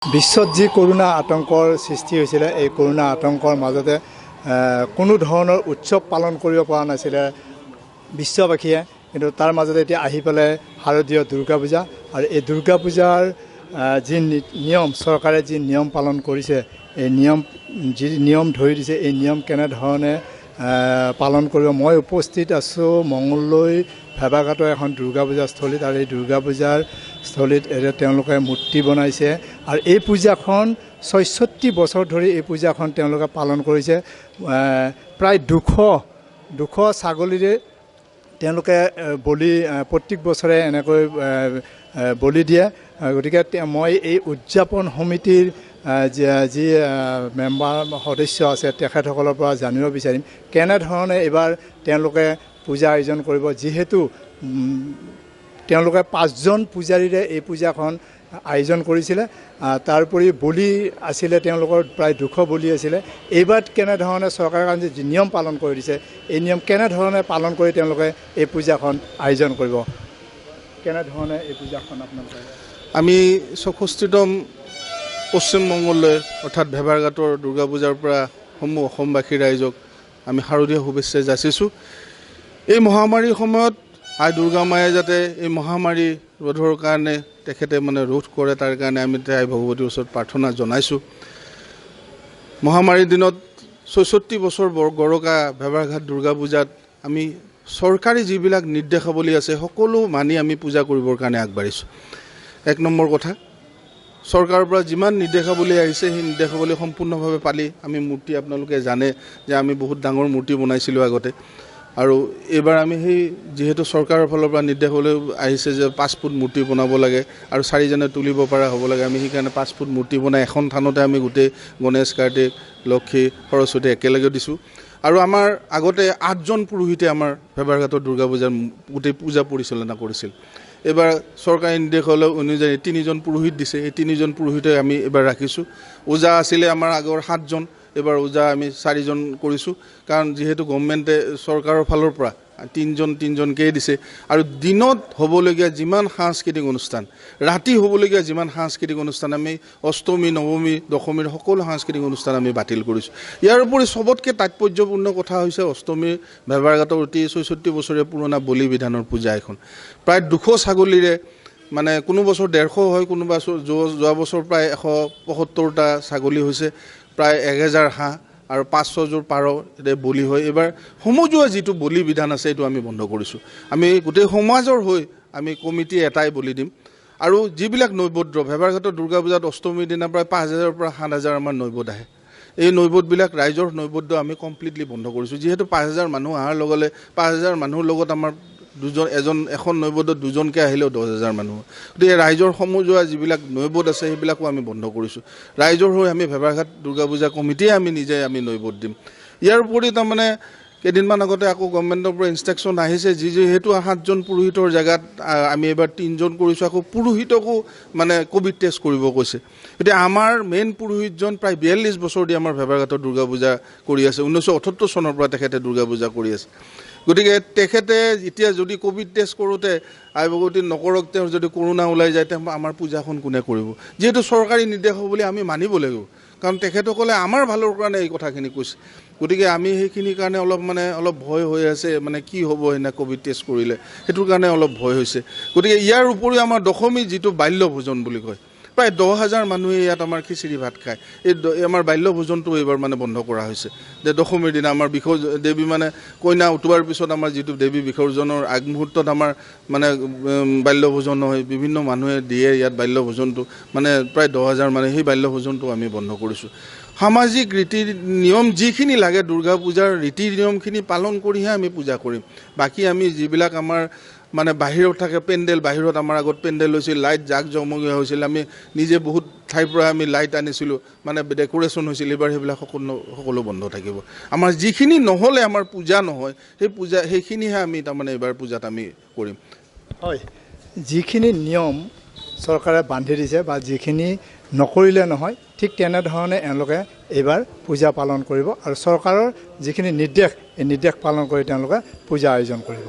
বিশ্বত যি কৰোনা আতংকৰ সৃষ্টি হৈছিল এই কৰোনা আতংকৰ মাজতে কোনো ধৰণৰ উৎসৱ পালন কৰিব পৰা নাছিল বিশ্ববাসীয়ে কিন্তু তাৰ মাজতে এতিয়া আহি পেলে শাৰদীয় দুৰ্গা পূজা আৰু এই দুৰ্গা পূজাৰ যি নিয়ম চৰকাৰে যি নিয়ম পালন কৰিছে এই নিয়ম ধৰি দিছে এই নিয়ম কেনে ধৰণে পালন কৰিব মই উপস্থিত আছো মঙ্গলদৈ ভেবাঘাটৰ এখন দুৰ্গা পূজা স্থলীত আৰু এই দুৰ্গা পূজাৰ স্থলীত তেওঁলোকে মূৰ্তি বনাইছে আৰু এই পূজাখন ৬৬ বছৰ ধৰি এই পূজাখন তেওঁলোকে পালন কৰিছে প্ৰায় ২০০ ছাগলীৰে তেওঁলোকে বলি প্ৰত্যেক বছৰে এনেকৈ বলি দিয়ে গতিকে মই এই উদযাপন সমিতিৰ যি মেম্বাৰ সদস্য আছে তেখেতসকলৰ পৰা জানিব বিচাৰিম কেনেধৰণে এইবাৰ তেওঁলোকে পূজা আয়োজন কৰিব যিহেতু তেওঁলোকে ৫জন পূজাৰীৰে এই পূজাখন আয়োজন কৰিছিলে তাৰোপৰি বলি আছিলে তেওঁলোকৰ প্ৰায় ২০০ বলি আছিলে এইবাৰ কেনেধৰণে চৰকাৰে কাৰণে যি নিয়ম পালন কৰি দিছে এই নিয়ম কেনেধৰণে পালন কৰি তেওঁলোকে এই পূজাখন আয়োজন কৰিব কেনেধৰণে এই পূজাখন আপোনালোকে আমি ৬৪তম পশ্চিম মঙ্গলদৈ অৰ্থাৎ ভেবাঘাটৰ দুৰ্গা পূজাৰ পৰা সমূহ অসমবাসী ৰাইজক আমি শাৰদীয় শুভেচ্ছা যাচিছোঁ এই মহামাৰীৰ সময়ত আই দুৰ্গা মায়ে যাতে এই মহামাৰী ৰোধৰ কাৰণে তেখেতে ৰোধ কৰে তাৰ কাৰণে আমি আই ভগৱতীৰ ওচৰত প্ৰাৰ্থনা জনাইছোঁ মহামাৰীৰ দিনত ৬৪ বছৰ গৰকা ভেবাঘাট দুৰ্গা পূজাত আমি চৰকাৰী যিবিলাক নিৰ্দেশাৱলী আছে সকলো মানি আমি পূজা কৰিবৰ কাৰণে আগবাঢ়িছোঁ ১ নম্বৰ কথা চৰকাৰৰ পৰা যিমান নিৰ্দেশাৱলী আহিছে সেই নিৰ্দেশাৱলী সম্পূৰ্ণভাৱে পালি আমি মূৰ্তি আপোনালোকে জানে যে আমি বহুত ডাঙৰ মূৰ্তি বনাইছিলোঁ আগতে আৰু এবাৰ আমি সেই যেহেতু চৰকাৰৰ ফালৰ পৰা নিৰ্দেশাৱলী আহিছে যে ৫ ফুট মূৰ্তি বনাব লাগে আৰু 4জনে তুলিব পৰা হ'ব লাগে আমি সেইকাৰণে 5 ফুট মূৰ্তি বনাই এখন থানতে আমি গোটেই গণেশ কাৰ্তিক লক্ষী সৰস্বতী একেলগে দিছোঁ আৰু আমাৰ আগতে 8জন পুৰোহিতে আমাৰ ভেবাঘাটৰ দুৰ্গা পূজাৰ গোটেই পূজা পৰিচালনা কৰিছিল এবাৰ চৰকাৰী নিৰ্দেশাৱলী অনুযায়ী 3জন পুৰোহিত দিছে এই 3জন পুৰোহিতে আমি এবাৰ ৰাখিছোঁ ওজা আছিলে আমাৰ আগৰ 7জন এবাৰ ওজা আমি 4জন কৰিছোঁ কাৰণ যেহেতু গভৰ্ণমেণ্টে চৰকাৰৰ ফালৰ পৰা 3জনকৈ দিছে আৰু দিনত হ'বলগীয়া যিমান সাংস্কৃতিক অনুষ্ঠান ৰাতি হ'বলগীয়া যিমান সাংস্কৃতিক অনুষ্ঠান আমি অষ্টমী নৱমী দশমীৰ সকলো সাংস্কৃতিক অনুষ্ঠান আমি বাতিল কৰিছোঁ ইয়াৰ উপৰি সবতকৈ তাৎপৰ্যপূৰ্ণ কথা হৈছে অষ্টমীৰ ভেবাঘাটৰ অতি ৬৪ বছৰীয়া পুৰণা বলি বিধানৰ পূজা এখন প্ৰায় ২০০ ছাগলীৰে কোনো বছৰ 150 হয় কোনোবা যোৱা বছৰ প্ৰায় ১৭৫টা ছাগলী হৈছে প্ৰায় 1000 হাঁহ আৰু 500যোৰ পাৰ বলি হয় এবাৰ সমজুৱা যিটো বলি বিধান আছে এইটো আমি বন্ধ কৰিছোঁ আমি গোটেই সমাজৰ হৈ আমি কমিটি এটাই বলি দিম আৰু যিবিলাক নৈবদ্য ভেবাঘাটৰ দুৰ্গা পূজাত অষ্টমীৰ দিনা প্ৰায় 5000ৰ পৰা 7000 আমাৰ নৈবদ আহে এই নৈবদবিলাক ৰাইজৰ নৈবদ্য আমি কমপ্লিটলি বন্ধ কৰিছোঁ যিহেতু 5000 মানুহ অহাৰ লগে লগে 5000 মানুহৰ লগত আমাৰ এখন নৈবদ্যত 2জনকৈ আহিলেও 10000 মানুহ গতিকে ৰাইজৰ সমজুৱা যিবিলাক নৈবদ আছে সেইবিলাকো আমি বন্ধ কৰিছোঁ ৰাইজৰ হৈ আমি ভেবাঘাট দুৰ্গা পূজা কমিটিয়ে আমি নিজে আমি নৈবদ দিম ইয়াৰ উপৰি তাৰমানে কেইদিনমান আগতে আকৌ গভৰ্ণমেণ্টৰ পৰা ইনষ্ট্ৰাকশ্যন আহিছে যিহেতু 7জন পুৰোহিতৰ জেগাত আমি এবাৰ 3জন কৰিছোঁ আকৌ পুৰোহিতকো কোভিড টেষ্ট কৰিব কৈছে গতিকে আমাৰ মেইন পুৰোহিতজন প্ৰায় 42 বছৰ দি আমাৰ ভেবাঘাটৰ দুৰ্গা পূজা কৰি আছে 1978 চনৰ পৰা তেখেতে দুৰ্গা পূজা কৰি আছে গতিকে তেখেতে এতিয়া যদি কোভিড টেষ্ট কৰোঁতে আই ভগৱতী নকৰক তেওঁৰ যদি কৰোণা ওলাই যায় তেন্তে আমাৰ পূজাখন কোনে কৰিব যিহেতু চৰকাৰী নিৰ্দেশাৱলী আমি মানিব লাগিব কাৰণ তেখেতসকলে আমাৰ ভালৰ কাৰণে এই কথাখিনি কৈছে গতিকে আমি সেইখিনিৰ কাৰণে অলপ ভয় হৈ আছে কি হ'ব এনে কোভিড টেষ্ট কৰিলে সেইটোৰ কাৰণে অলপ ভয় হৈছে গতিকে ইয়াৰ উপৰিও আমাৰ দশমী যিটো বাল্য ভোজন বুলি কয় প্ৰায় 10,000 মানুহে ইয়াত আমাৰ খিচিৰি ভাত খায় এই আমাৰ বাল্য ভোজনটো এইবাৰ বন্ধ কৰা হৈছে যে দশমীৰ দিনা আমাৰ দেৱী কইনা উঠোৱাৰ পিছত আমাৰ যিটো দেৱী বিসৰ্জনৰ আগমুহূৰ্তত আমাৰ বাল্য ভোজন হয় বিভিন্ন মানুহে দিয়ে ইয়াত বাল্য ভোজনটো প্ৰায় 10,000 মানুহে সেই বাল্য ভোজনটো আমি বন্ধ কৰিছোঁ সামাজিক ৰীতি নিয়ম যিখিনি লাগে দুৰ্গা পূজাৰ ৰীতি নিয়মখিনি পালন কৰিহে আমি পূজা কৰিম বাকী আমি যিবিলাক আমাৰ বাহিৰত থাকে পেণ্ডেল বাহিৰত আমাৰ আগত পেণ্ডেল হৈছিল লাইট জাকজমকীয়া হৈছিল আমি নিজে বহুত ঠাইৰ পৰা আমি লাইট আনিছিলোঁ ডেকোৰেশ্যন হৈছিল এইবাৰ সেইবিলাক সকলো বন্ধ থাকিব আমাৰ যিখিনি নহ'লে আমাৰ পূজা নহয় সেইখিনিহে আমি এইবাৰ পূজাত আমি কৰিম হয় যিখিনি নিয়ম চৰকাৰে বান্ধি দিছে বা যিখিনি নকৰিলে নহয় ঠিক তেনেধৰণে এওঁলোকে এইবাৰ পূজা পালন কৰিব আৰু চৰকাৰৰ যিখিনি নিৰ্দেশ এই নিৰ্দেশ পালন কৰি তেওঁলোকে পূজা আয়োজন কৰিব